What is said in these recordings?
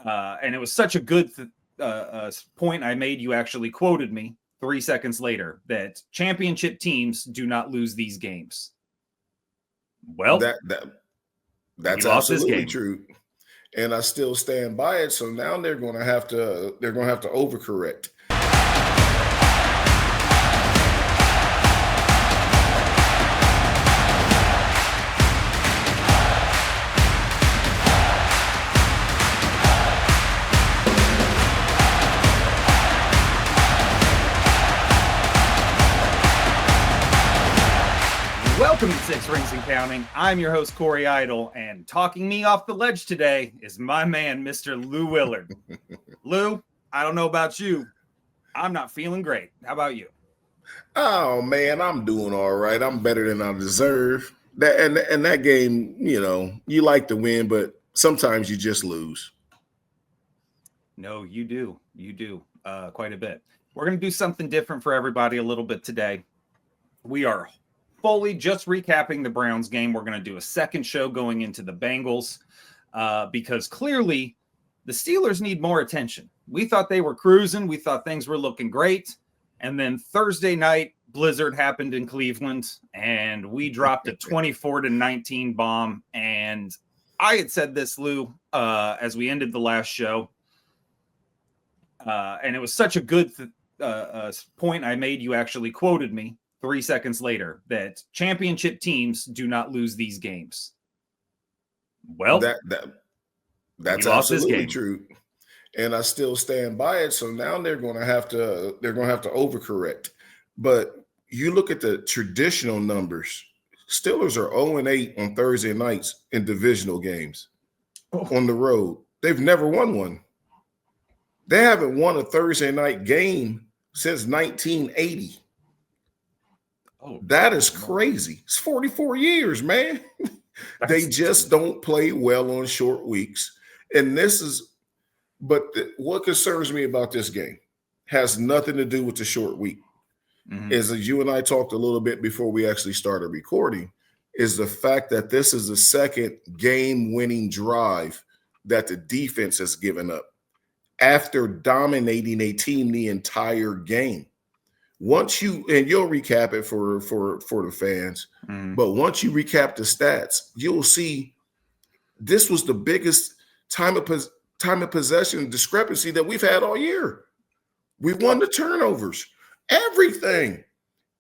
And it was such a good point I made. You actually quoted me 3 seconds later that championship teams do not lose these games. Well, that's absolutely true, and I still stand by it. So now they're going to have to overcorrect. Welcome to Six Rings and Counting. I'm your host, Corey Idle, and talking me off the ledge today is my man, Mr. Lou Willard. Lou, I don't know about you. I'm not feeling great. How about you? Oh, man, I'm doing all right. I'm better than I deserve. That game, you like to win, but sometimes you just lose. No, you do. You do quite a bit. We're going to do something different for everybody a little bit today. We are fully just recapping the Browns game. We're going to do a second show going into the Bengals because clearly the Steelers need more attention. We thought they were cruising. We thought things were looking great. And then Thursday night, blizzard happened in Cleveland, and we dropped a 24-19 bomb. And I had said this, Lou, as we ended the last show. And it was such a good point I made. You actually quoted me 3 seconds later that championship teams do not lose these games. Well, that's absolutely true, and I still stand by it. So now they're going to have to overcorrect. But you look at the traditional numbers. Steelers are 0-8 on Thursday nights in divisional games on the road. They've never won one. They haven't won a Thursday night game since 1980. Oh, that is crazy. It's 44 years, man. They just don't play well on short weeks. And what concerns me about this game has nothing to do with the short week. Mm-hmm. As you and I talked a little bit before we actually started recording, is the fact that this is the second game-winning drive that the defense has given up after dominating a team the entire game. You'll recap it for the fans, but once you recap the stats, you'll see this was the biggest time of possession discrepancy that we've had all year. We won the turnovers, everything,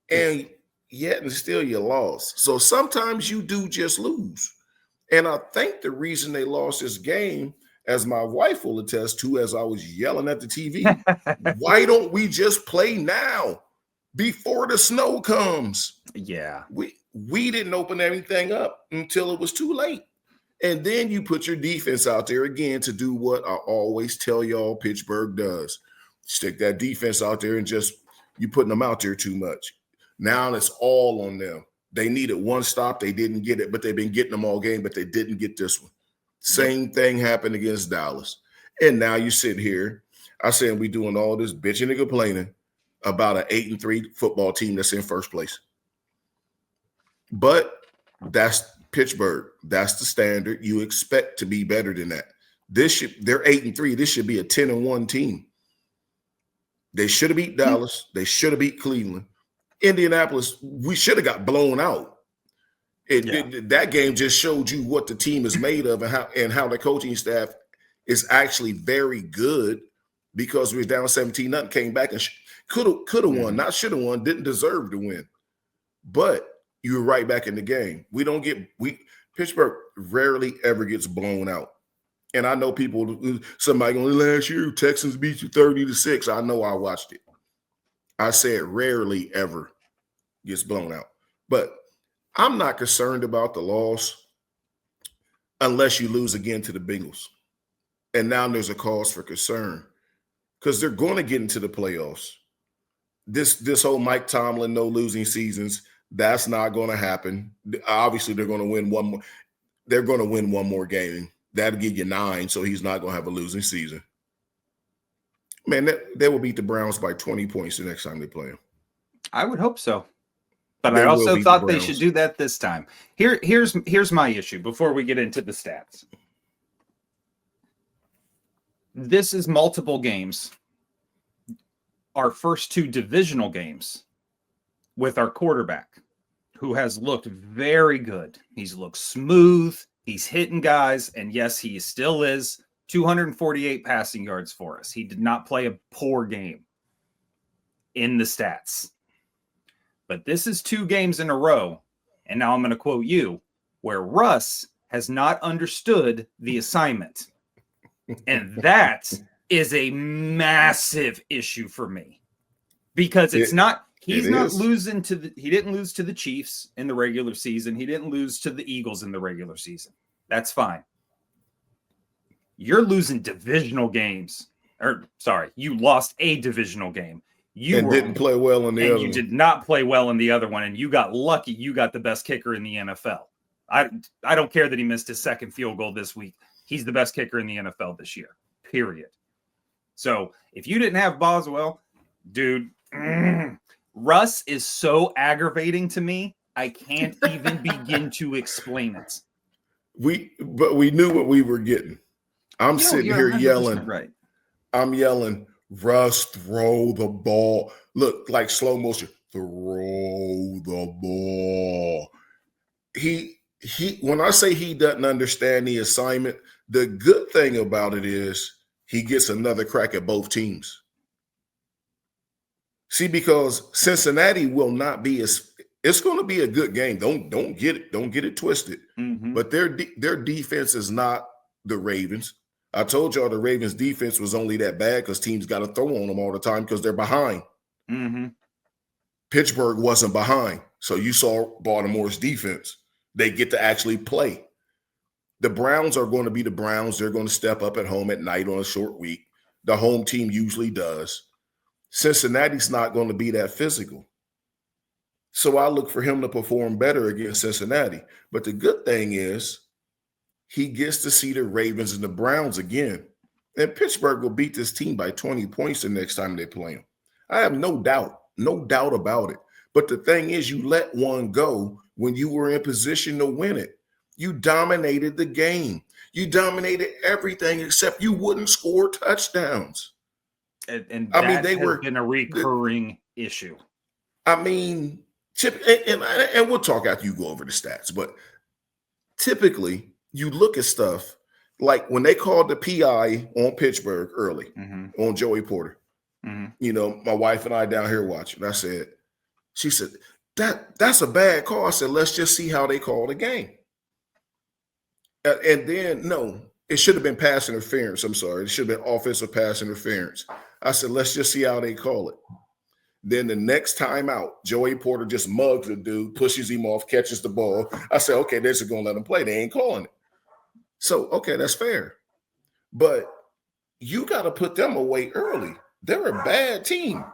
and yet and still you lost. So sometimes you do just lose, and I think the reason they lost this game, as my wife will attest to, as I was yelling at the TV, why don't we just play now? Before the snow comes. Yeah. We didn't open anything up until it was too late. And then you put your defense out there again to do what I always tell y'all Pittsburgh does. Stick that defense out there and you putting them out there too much. Now it's all on them. They needed one stop. They didn't get it, but they've been getting them all game, but they didn't get this one. Same thing happened against Dallas. And now you sit here. I said we doing all this bitching and complaining about an 8-3 football team that's in first place. But that's Pittsburgh. That's the standard. You expect to be better than that. They're 8-3. This should be a 10-1 team. They should have beat Dallas. They should have beat Cleveland. Indianapolis, we should have got blown out. That game just showed you what the team is made of and how the coaching staff is actually very good, because we were down 17-0, came back and could have won, not should have won, didn't deserve to win. But you were right back in the game. Pittsburgh rarely ever gets blown out. And I know somebody going, last year, Texans beat you 30-6. I know, I watched it. I said rarely ever gets blown out. But I'm not concerned about the loss unless you lose again to the Bengals. And now there's a cause for concern because they're going to get into the playoffs. This whole Mike Tomlin, no losing seasons, that's not going to happen. Obviously, they're going to win one more. They're going to win one more game. That'll give you 9, so he's not going to have a losing season. Man, they will beat the Browns by 20 points the next time they play them. I would hope so. But I also thought they should do that this time. Here's my issue before we get into the stats. This is multiple games. Our first 2 divisional games with our quarterback, who has looked very good. He's looked smooth. He's hitting guys. And yes, he still is 248 passing yards for us. He did not play a poor game in the stats. But this is 2 games in a row. And now I'm going to quote you, where Russ has not understood the assignment. And that is a massive issue for me. Because he's not losing he didn't lose to the Chiefs in the regular season. He didn't lose to the Eagles in the regular season. That's fine. You're losing divisional games. You lost a divisional game. Didn't play well in the other one. You did not play well in the other one, and you got lucky. You got the best kicker in the NFL. I don't care that he missed his second field goal this week. He's the best kicker in the NFL this year, period. So if you didn't have Boswell, dude, Russ is so aggravating to me. I can't even begin to explain it. But we knew what we were getting. I'm sitting here yelling. Right. I'm yelling, Russ, throw the ball. Look, like slow motion. Throw the ball. He when I say he doesn't understand the assignment, the good thing about it is he gets another crack at both teams. See, because Cincinnati will not be it's going to be a good game. Don't get it twisted. Mm-hmm. But their defense is not the Ravens. I told y'all the Ravens defense was only that bad because teams got to throw on them all the time because they're behind. Mm-hmm. Pittsburgh wasn't behind. So you saw Baltimore's defense. They get to actually play. The Browns are going to be the Browns. They're going to step up at home at night on a short week. The home team usually does. Cincinnati's not going to be that physical. So I look for him to perform better against Cincinnati. But the good thing is he gets to see the Ravens and the Browns again. And Pittsburgh will beat this team by 20 points the next time they play them. I have no doubt about it. But the thing is, you let one go when you were in position to win it. You dominated the game. You dominated everything except you wouldn't score touchdowns. And that has been a recurring issue. I mean, and we'll talk after you go over the stats, but typically you look at stuff like when they called the PI on Pittsburgh early on Joey Porter. Mm-hmm. You know, my wife and I down here watching. She said, that's a bad call. I said, let's just see how they call the game. And then, no, it should have been pass interference. I'm sorry. It should have been offensive pass interference. I said, let's just see how they call it. Then the next time out, Joey Porter just mugs the dude, pushes him off, catches the ball. I said, okay, they're just going to let him play. They ain't calling it. So, okay, that's fair. But you got to put them away early. They're a bad team.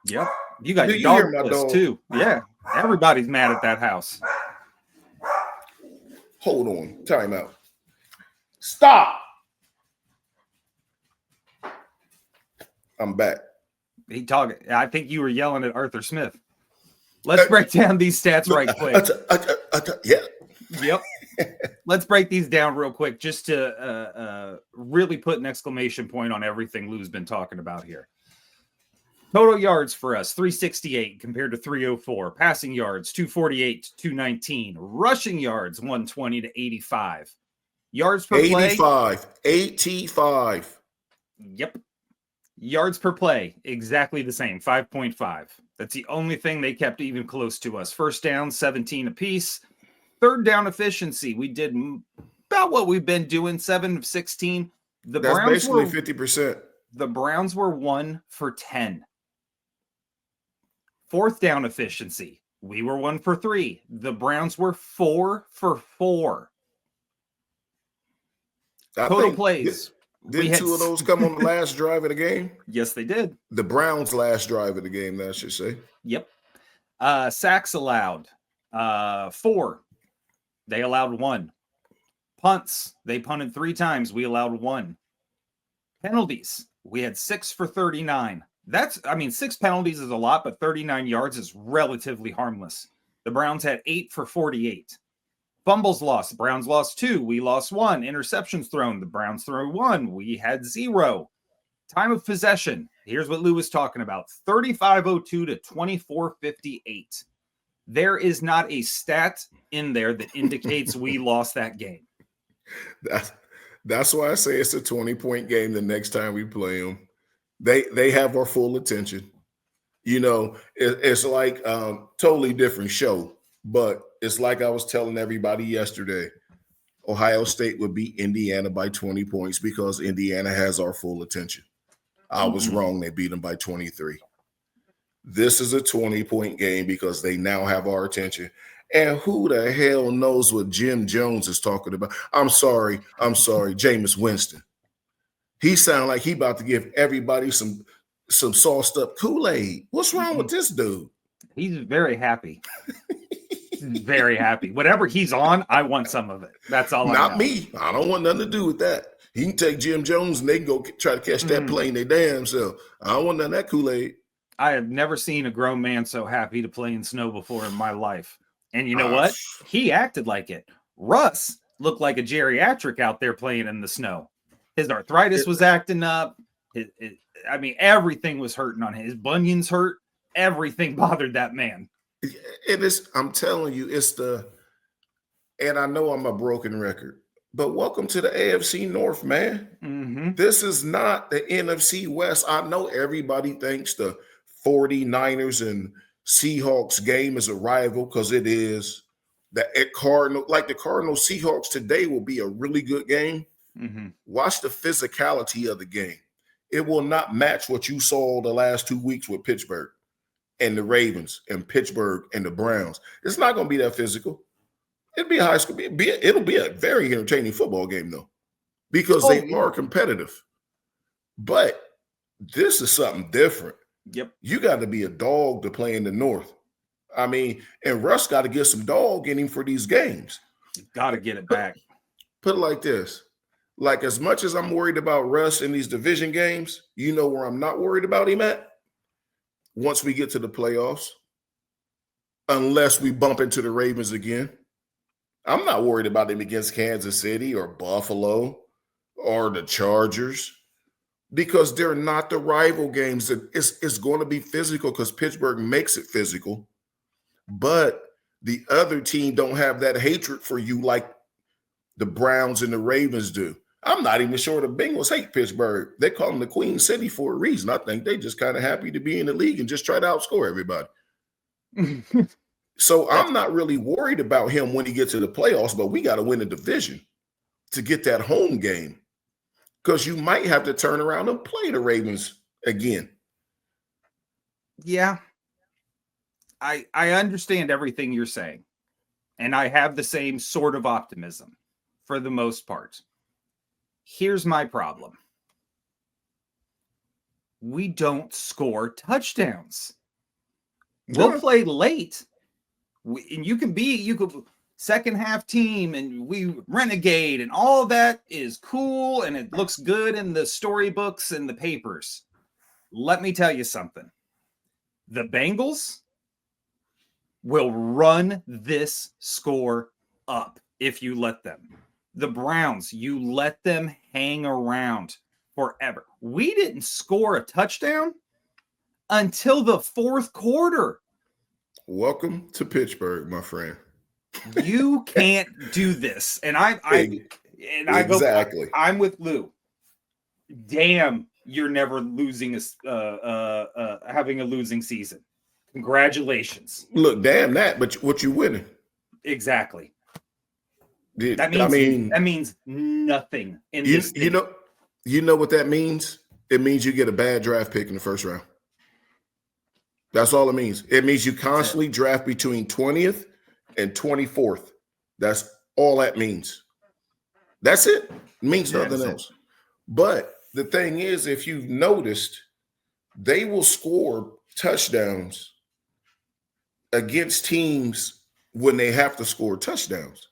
Yep. You got your dog too. Yeah. Everybody's mad at that house. Hold on. Time out. Stop. I'm back. I think you were yelling at Arthur Smith. Let's break down these stats right quick. Yeah. Yep. Let's break these down real quick just to really put an exclamation point on everything Lou's been talking about here. Total yards for us, 368 compared to 304. Passing yards, 248 to 219. Rushing yards, 120 to 85. Yards per play. 85. Yep. Yards per play, exactly the same, 5.5. That's the only thing they kept even close to us. First down, 17 apiece. Third down efficiency, we did about what we've been doing, 7 of 16. That's basically 50%. The Browns were 1 for 10. Fourth down efficiency, we were 1 for 3. The Browns were 4 for 4. Total plays. Did 2 of those come on the last drive of the game? Yes, they did. The Browns' last drive of the game, I should say. Yep. Sacks allowed, 4. They allowed 1. Punts, they punted 3 times. We allowed 1. Penalties, we had 6 for 39. 6 penalties is a lot, but 39 yards is relatively harmless. The Browns had 8 for 48. Fumbles lost. The Browns lost 2. We lost 1. Interceptions thrown. The Browns threw 1. We had 0. Time of possession. Here's what Lou was talking about. 35:02 to 24:58. There is not a stat in there that indicates we lost that game. That's why I say it's a 20-point game the next time we play them. They have our full attention. You know, it's like totally different show, but it's like I was telling everybody yesterday, Ohio State would beat Indiana by 20 points because Indiana has our full attention. I was wrong. They beat them by 23. This is a 20-point game because they now have our attention. And who the hell knows what Jim Jones is talking about? I'm sorry, Jameis Winston. He sounds like he about to give everybody some sauced up Kool-Aid. What's wrong with this dude? He's very happy. Very happy. Whatever he's on, I want some of it. That's all. Not me. I don't want nothing to do with that. He can take Jim Jones and they can go try to catch that plane they damn self. I don't want none of that Kool-Aid. I have never seen a grown man so happy to play in snow before in my life. And you know what? He acted like it. Russ looked like a geriatric out there playing in the snow. His arthritis was acting up. I mean, everything was hurting on his bunions hurt. Everything bothered that man. It is, I'm telling you, and I know I'm a broken record, but welcome to the AFC North, man. Mm-hmm. This is not the NFC West. I know everybody thinks the 49ers and Seahawks game is a rival because it is. The Cardinals Seahawks today will be a really good game. Mm-hmm. Watch the physicality of the game. It will not match what you saw the last 2 weeks with Pittsburgh and the Ravens and Pittsburgh and the Browns. It's not going to be that physical. It'll be a high school. It'll be a very entertaining football game, though, because they are competitive. But this is something different. Yep. You got to be a dog to play in the North. I mean, and Russ got to get some dog in him for these games. Got to get it back. Put it like this. Like, as much as I'm worried about Russ in these division games, you know where I'm not worried about him at? Once we get to the playoffs, unless we bump into the Ravens again. I'm not worried about him against Kansas City or Buffalo or the Chargers because they're not the rival games. It's going to be physical because Pittsburgh makes it physical, but the other team don't have that hatred for you like the Browns and the Ravens do. I'm not even sure the Bengals hate Pittsburgh. They call them the Queen City for a reason. I think they just kind of happy to be in the league and just try to outscore everybody. So I'm not really worried about him when he gets to the playoffs, but we got to win the division to get that home game because you might have to turn around and play the Ravens again. Yeah. I understand everything you're saying, and I have the same sort of optimism for the most part. Here's my problem. We don't score touchdowns. We'll play late. And you could second half team and we renegade and all that is cool and it looks good in the storybooks and the papers. Let me tell you something. The Bengals will run this score up if you let them. The Browns, you let them hang around forever. We didn't score a touchdown until the fourth quarter. Welcome to Pittsburgh, my friend. You can't do this. And I'm with Lou. Damn, you're never losing having a losing season. Congratulations. Look, damn that, but what you winning? Exactly. That means nothing in this thing. You know what that means? It means you get a bad draft pick in the first round. That's all it means. It means you constantly draft between 20th and 24th. That's all that means. That's it. It means nothing else. But the thing is, if you've noticed, they will score touchdowns against teams when they have to score touchdowns.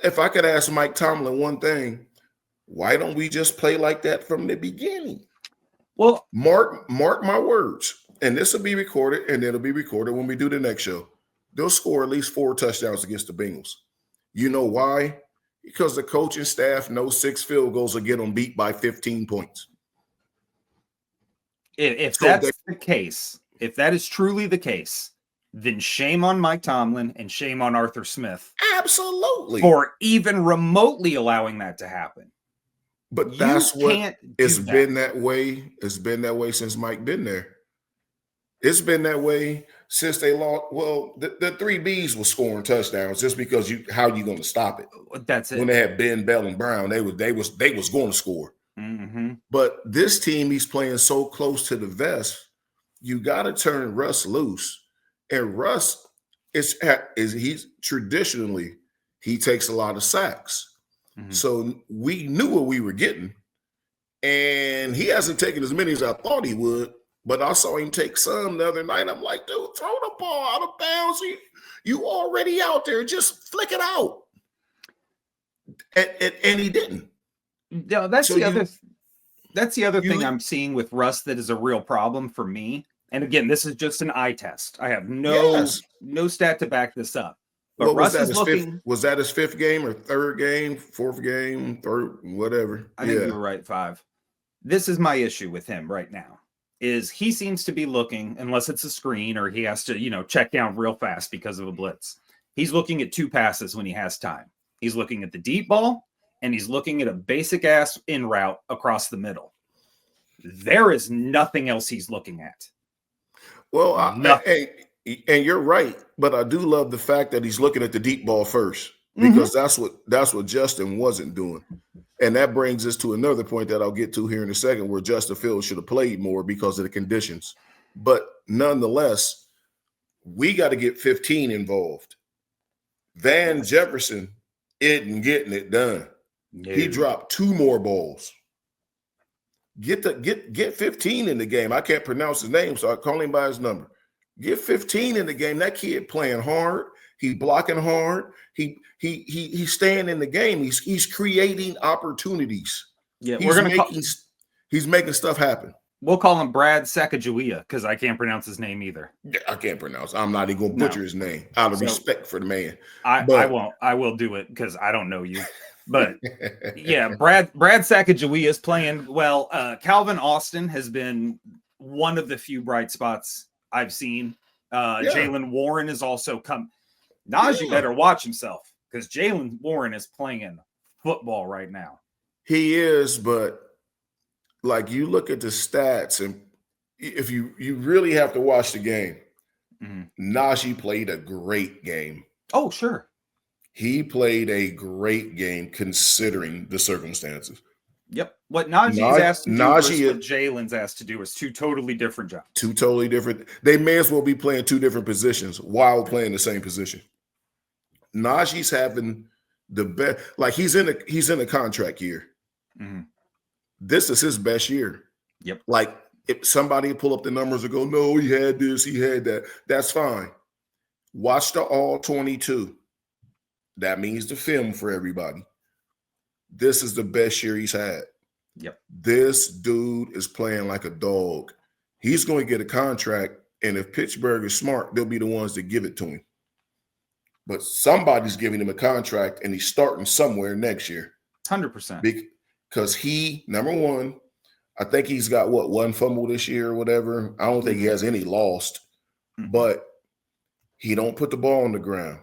If I could ask Mike Tomlin one thing, why don't we just play like that from the beginning? Well, mark my words. And this will be recorded, and it'll be recorded when we do the next show. They'll score at least 4 touchdowns against the Bengals. You know why? Because the coaching staff knows 6 field goals will get them beat by 15 points. If So that's the case, if that is truly the case, then shame on Mike Tomlin and shame on Arthur Smith. Absolutely. For even remotely allowing that to happen. But that's what it's been that way. It's been that way since Mike been there. It's been that way since they lost. Well, the 3 Bs was scoring touchdowns just because how you going to stop it? That's it. When they had Ben, Bell, and Brown, they was going to score. Mm-hmm. But this team, he's playing so close to the vest. You got to turn Russ loose, and Russ he's traditionally he takes a lot of sacks. Mm-hmm. So we knew what we were getting, and he hasn't taken as many as I thought he would. But I saw him take some the other night. I'm like, dude, throw the ball out of bounds. You already out there. Just flick it out. And he didn't. No, that's the other thing I'm seeing with Russ that is a real problem for me. And again, this is just an eye test. I have no stat to back this up. But what Russ was that, is looking. Was that his 5th game or 3rd game, 4th game, 3rd, whatever? I think you were right, 5. This is my issue with him right now. Is he seems to be looking, unless it's a screen or he has to, check down real fast because of a blitz. He's looking at 2 passes when he has time. He's looking at the deep ball and he's looking at a basic ass in route across the middle. There is nothing else he's looking at. Well, and you're right, but I do love the fact that he's looking at the deep ball first because that's what Justin wasn't doing. And that brings us to another point that I'll get to here in a second, where Justin Fields should have played more because of the conditions. But nonetheless, we got to get 15 involved. Van Jefferson isn't getting it done. No. He dropped 2 more balls. Get 15 in the game. I can't pronounce his name, so I call him by his number. Get 15 in the game. That kid playing hard. He's blocking hard. He's staying in the game. He's creating opportunities. Yeah, he's making stuff happen. We'll call him Brad Sacagawea because I can't pronounce his name either. Yeah, I can't pronounce. I'm not even going to butcher his name out of respect for the man. I won't. I will do it because I don't know you. But yeah, Brad Sacagawea is playing well. Calvin Austin has been one of the few bright spots I've seen. Jaylen Warren is also come. Najee better watch himself because Jaylen Warren is playing football right now. He is, but like you look at the stats, and if you really have to watch the game, Najee played a great game. Oh, sure. He played a great game considering the circumstances. Yep. What Najee's asked to do versus what Jalen's asked to do is 2 totally different jobs. 2 totally different. They may as well be playing 2 different positions while playing the same position. Najee's having the best. Like he's in a contract year. Mm-hmm. This is his best year. Yep. Like if somebody pull up the numbers and go, no, he had this, he had that. That's fine. Watch the all 22. That means the film for everybody. This is the best year he's had. Yep. This dude is playing like a dog. He's going to get a contract, and if Pittsburgh is smart, they'll be the ones that give it to him. But somebody's giving him a contract, and he's starting somewhere next year. 100%. Because number one, I think he's got, 1 fumble this year or whatever. I don't think he has any lost. But he don't put the ball on the ground.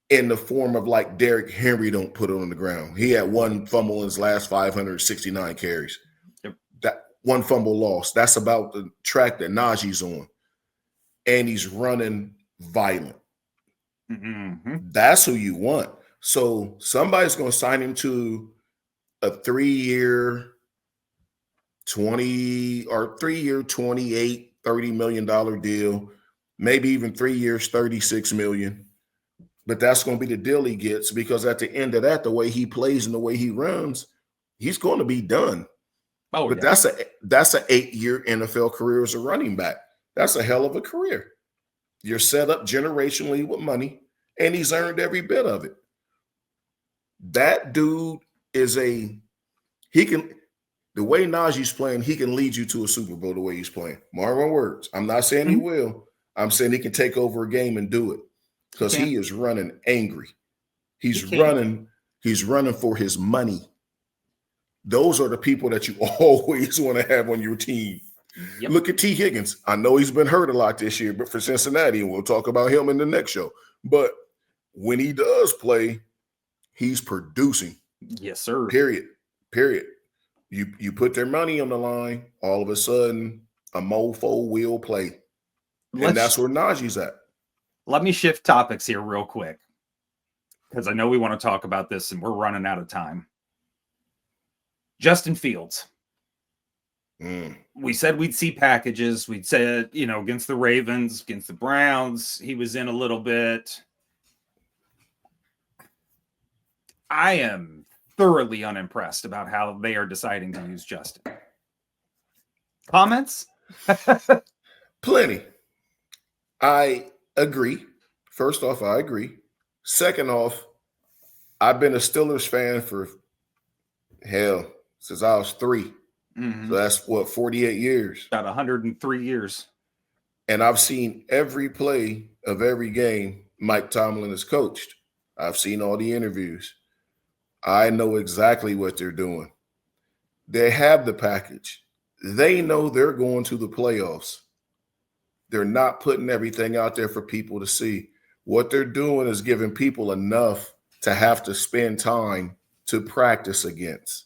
In the form of like Derrick Henry don't put it on the ground. He had 1 fumble in his last 569 carries. Yep. That 1 fumble loss. That's about the track that Najee's on. And he's running violent. Mm-hmm. That's who you want. So somebody's going to sign him to a 3-year, 28, $30 million deal. Maybe even 3 years, $36 million. But that's going to be the deal he gets because at the end of that, the way he plays and the way he runs, he's going to be done. Oh, but that's a 8-year NFL career as a running back. That's a hell of a career. You're set up generationally with money, and he's earned every bit of it. That dude is the way Najee's playing, he can lead you to a Super Bowl the way he's playing. Mark my words. I'm not saying he will. I'm saying he can take over a game and do it. Because he is running angry. He's He can. running. He's running for his money. Those are the people that you always want to have on your team. Yep. Look at T. Higgins. I know he's been hurt a lot this year, but for Cincinnati, and we'll talk about him in the next show. But when he does play, he's producing. Yes, sir. Period. You put their money on the line, all of a sudden, a mofo will play. And that's where Najee's at. Let me shift topics here real quick, because I know we want to talk about this and we're running out of time. Justin Fields. We said we'd see packages. We'd said, against the Ravens, against the Browns, he was in a little bit. I am thoroughly unimpressed about how they are deciding to use Justin. Comments? Plenty. I agree. First off, I agree. Second off, I've been a Steelers fan for since I was 3. Mm-hmm. So that's 48 years. About 103 years. And I've seen every play of every game Mike Tomlin has coached. I've seen all the interviews. I know exactly what they're doing. They have the package. They know they're going to the playoffs. They're not putting everything out there for people to see. What they're doing is giving people enough to have to spend time to practice against.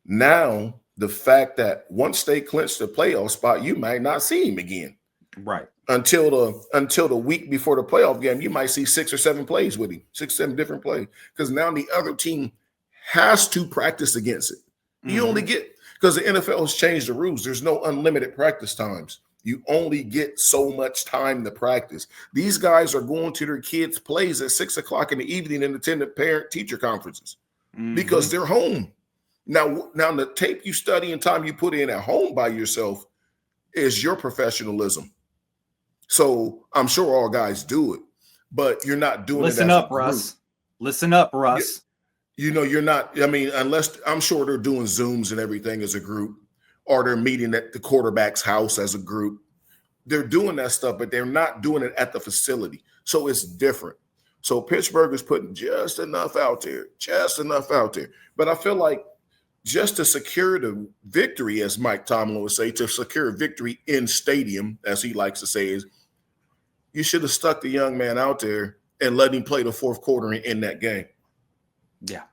Now, the fact that once they clinch the playoff spot, you might not see him again. Right. Until the week before the playoff game, you might see 6 or 7 plays with him, 6, 7 different plays. Because now the other team has to practice against it. You only get, because the NFL has changed the rules. There's no unlimited practice times. You only get so much time to practice. These guys are going to their kids' plays at 6 o'clock in the evening and attending parent-teacher conferences because they're home. Now, the tape you study and time you put in at home by yourself is your professionalism. So I'm sure all guys do it, but you're not doing it as a group. Listen up, Russ. You're not, unless I'm sure they're doing Zooms and everything as a group, or they're meeting at the quarterback's house as a group. They're doing that stuff, but they're not doing it at the facility. So it's different. So Pittsburgh is putting just enough out there. But I feel like just to secure the victory, as Mike Tomlin would say, to secure victory in stadium, as he likes to say, is you should have stuck the young man out there and let him play the fourth quarter in that game. Yeah.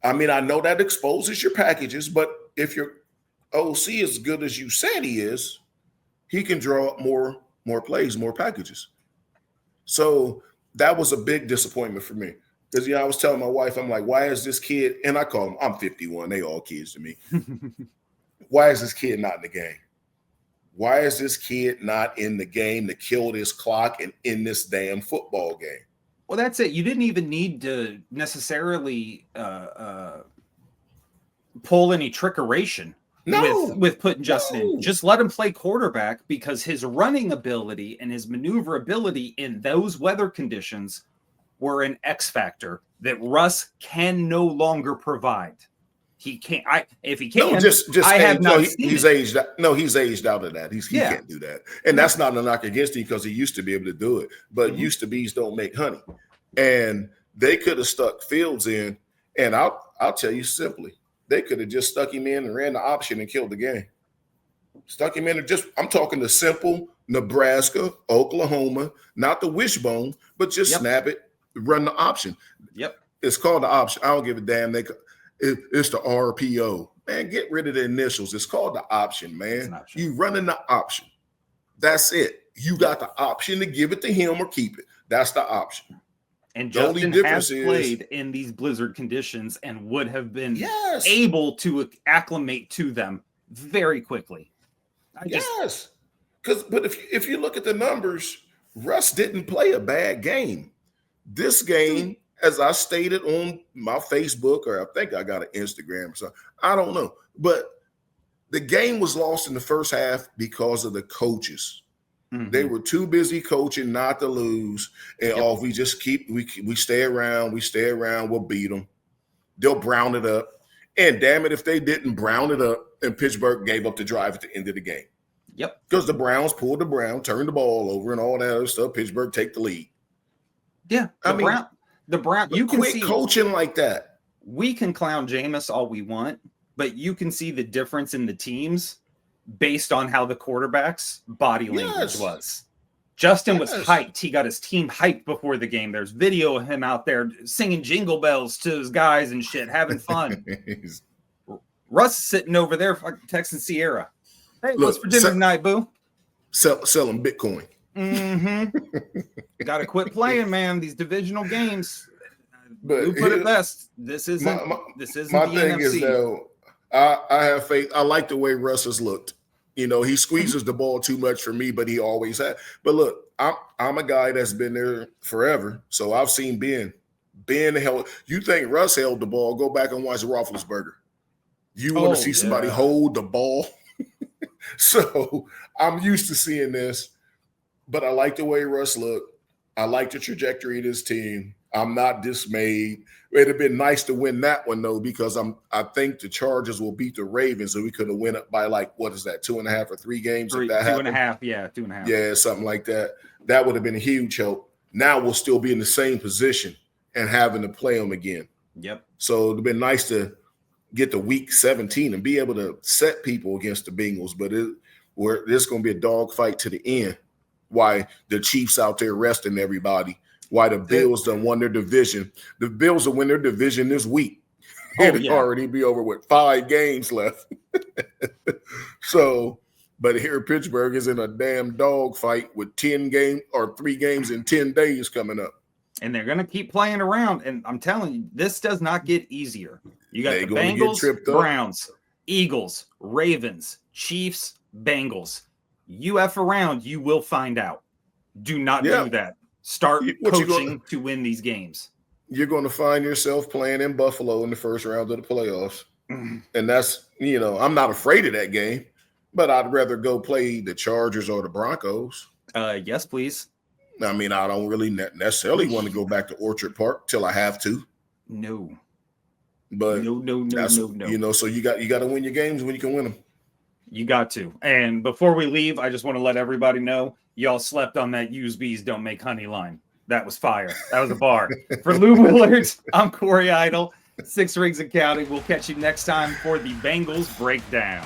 I know that exposes your packages, but if your OC is as good as you said he is, he can draw up more plays, more packages. So that was a big disappointment for me. Because, I was telling my wife, I'm like, why is this kid, and I call him, I'm 51, they all kids to me. Why is this kid not in the game? Why is this kid not in the game to kill this clock and in this damn football game? Well, that's it. You didn't even need to necessarily pull any trickeration with putting Justin in. Just let him play quarterback, because his running ability and his maneuverability in those weather conditions were an X factor that Russ can no longer provide. He can't. If he can, I have not seen he's it. aged. No, he's aged out of that. He can't do that, and that's not a knock against him, because he used to be able to do it. But used to be's don't make honey, and they could have stuck Fields in. And I'll tell you simply, they could have just stuck him in and ran the option and killed the game. Stuck him in and I'm talking the simple Nebraska, Oklahoma, not the wishbone, but just snap it, run the option. Yep, it's called the option. I don't give a damn. It's the RPO. Man, get rid of the initials. It's called the option, man. You running the option. That's it. You got the option to give it to him or keep it. That's the option. And Justin has played in these blizzard conditions and would have been able to acclimate to them very quickly. But if you look at the numbers, Russ didn't play a bad game. This game, as I stated on my Facebook, or I think I got an Instagram or something, I don't know. But the game was lost in the first half because of the coaches. They were too busy coaching not to lose. And if we just we stay around, we'll beat them. They'll brown it up. And damn it, if they didn't brown it up, and Pittsburgh gave up the drive at the end of the game. Yep. Because the Browns turned the ball over and all that other stuff. Pittsburgh take the lead. Yeah. The Brown, But you can quit see coaching like that. we can clown Jameis all we want, but you can see the difference in the teams based on how the quarterback's body language was. Justin was hyped. He got his team hyped before the game. There's video of him out there singing jingle bells to his guys and shit, having fun. Russ is sitting over there texting Sierra. Hey, what's for dinner tonight, boo? Selling Bitcoin. Got to quit playing, man. These divisional games. But you put it best. This isn't. This isn't my the thing NFC. Is though, I have faith. I like the way Russ has looked. You know, he squeezes the ball too much for me, but he always had. But look, I'm a guy that's been there forever, so I've seen Ben. Ben held. You think Russ held the ball? Go back and watch Roethlisberger. You want to see somebody hold the ball? So I'm used to seeing this, but I like the way Russ looked. I like the trajectory of this team. I'm not dismayed. It'd have been nice to win that one though, because I think the Chargers will beat the Ravens, so we could have win it by like, what is that, 2.5 or 3 games? Two and a half, yeah, 2.5. Yeah, something like that. That would have been a huge help. Now we'll still be in the same position and having to play them again. Yep. So it'd have been nice to get to week 17 and be able to set people against the Bengals, but there's going to be a dogfight to the end. Why the Chiefs out there resting everybody. Why the Bills done won their division. The Bills will win their division this week. It'll already be over with 5 games left. So, but here Pittsburgh is in a damn dog fight with 3 games in 10 days coming up. And they're going to keep playing around. And I'm telling you, this does not get easier. You got the Bengals, Browns, Eagles, Ravens, Chiefs, Bengals. You F around, you will find out. Do not do that. Start coaching to win these games. You're going to find yourself playing in Buffalo in the first round of the playoffs. And that's, I'm not afraid of that game, but I'd rather go play the Chargers or the Broncos. Yes, please. I mean, I don't really necessarily want to go back to Orchard Park till I have to. No. But no. So you got to win your games when you can win them. You got to. And before we leave, I just want to let everybody know y'all slept on that used bees don't make honey line. That was fire. That was a bar. For Lou Willard, I'm Corey Idle. 6 Rings and Counting. We'll catch you next time for the Bengals Breakdown.